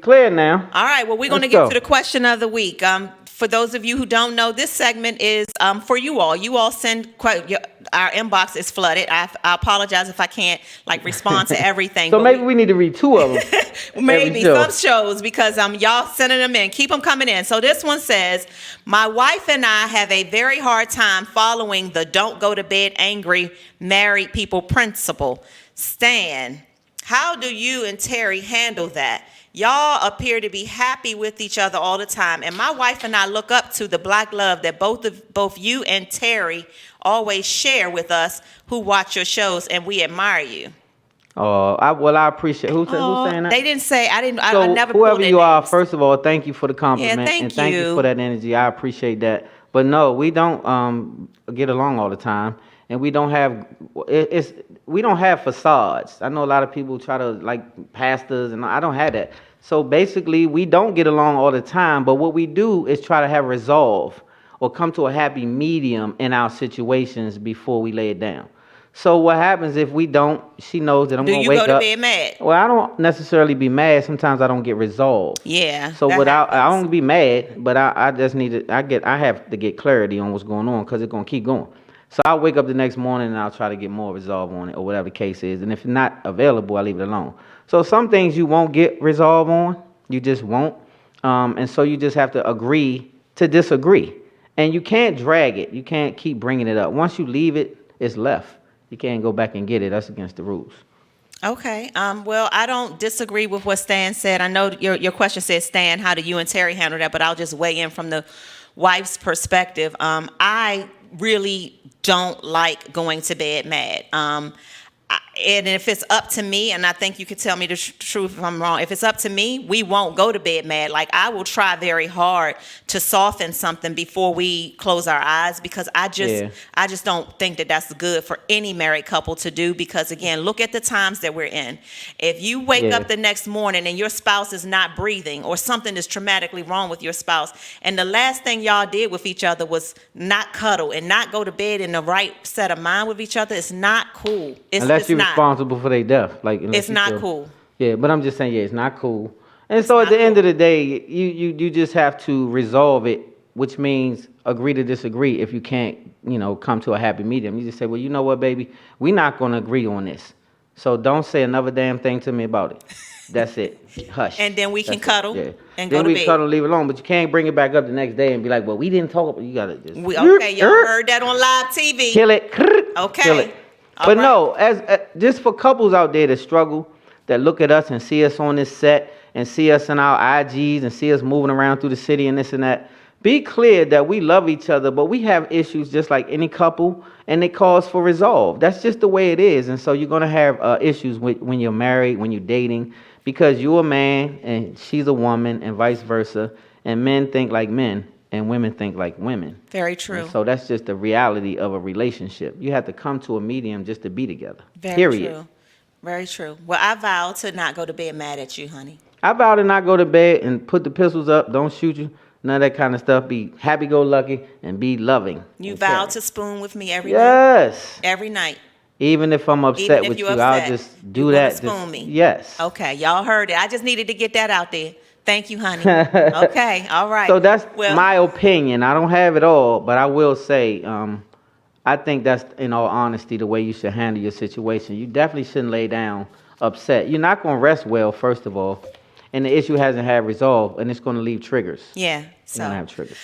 Clear now. All right, well, we're going to Let's get to the question of the week. For those of you who don't know, this segment is for you all. You all send our inbox is flooded. I apologize if I can't respond to everything. So maybe we need to read 2 of them. Maybe some shows because y'all sending them in. Keep them coming in. So this one says, my wife and I have a very hard time following the don't go to bed angry married people principle. Stan, how do you and Terry handle that? Y'all appear to be happy with each other all the time. And my wife and I look up to the black love that both you and Terry always share with us who watch your shows, and we admire you. Oh, I appreciate. Who's saying that? They didn't say. I didn't. So I never. Whoever you are, names. first of all, thank you for the compliment, and thank you for that energy. I appreciate that. But no, we don't get along all the time, and we don't have we don't have facades. I know a lot of people try to pastors, and I don't have that. So basically, we don't get along all the time, but what we do is try to have resolve or come to a happy medium in our situations before we lay it down. So what happens if we don't? She knows that I'm going to wake up. Do you go to bed mad? Well, I don't necessarily be mad. Sometimes I don't get resolved. Yeah. So I don't be mad, but I just need to. I have to get clarity on what's going on because it's going to keep going. So I'll wake up the next morning and I'll try to get more resolve on it or whatever the case is. And if not available, I leave it alone. So some things you won't get resolve on, you just won't. And so you just have to agree to disagree. And you can't drag it. You can't keep bringing it up. Once you leave it, it's left. You can't go back and get it. That's against the rules. Okay. Well, I don't disagree with what Stan said. I know your question says, Stan, how do you and Terry handle that? But I'll just weigh in from the wife's perspective. I really don't like going to bed mad. And if it's up to me, and I think you could tell me the truth if I'm wrong, if it's up to me, we won't go to bed mad. I will try very hard to soften something before we close our eyes because I just don't think that that's good for any married couple to do because, again, look at the times that we're in. If you wake up the next morning and your spouse is not breathing or something is traumatically wrong with your spouse, and the last thing y'all did with each other was not cuddle and not go to bed in the right set of mind with each other, it's not cool. Unless you're responsible for their death. It's not cool. Yeah, but I'm just saying, it's not cool. And so at the end of the day, you just have to resolve it, which means agree to disagree. If you can't, come to a happy medium, you just say, well, you know what, baby, we're not going to agree on this. So don't say another damn thing to me about it. That's it. Hush. And then we can cuddle and then go to bed. Then we cuddle and leave it alone. But you can't bring it back up the next day and be like, well, we didn't talk about it. You got to just. Okay, y'all heard that on live TV. Kill it. Okay. Kill it. But no, as just for couples out there that struggle, that look at us and see us on this set and see us in our IGs and see us moving around through the city and this and that, be clear that we love each other, but we have issues just like any couple, and it calls for resolve. That's just the way it is. And so you're going to have issues when you're married, when you're dating, because you're a man and she's a woman and vice versa, and men think like men. And women think like women. Very true. And so that's just the reality of a relationship. You have to come to a medium just to be together. Very true. Very true. Well, I vow to not go to bed mad at you, honey. I vow to not go to bed and put the pistols up, don't shoot you, none of that kind of stuff. Be happy-go-lucky and be loving. You vow to spoon with me every night? Yes. Every night. Even if I'm upset with you, I'll just do that. Spoon me. Yes. Okay, y'all heard it. I just needed to get that out there. Thank you, honey. Okay, all right. So that's my opinion. I don't have it all, but I will say, I think that's, in all honesty, the way you should handle your situation. You definitely shouldn't lay down upset. You're not going to rest well, first of all, and the issue hasn't had resolve, and it's going to leave triggers. Yeah. So. You're going to have triggers.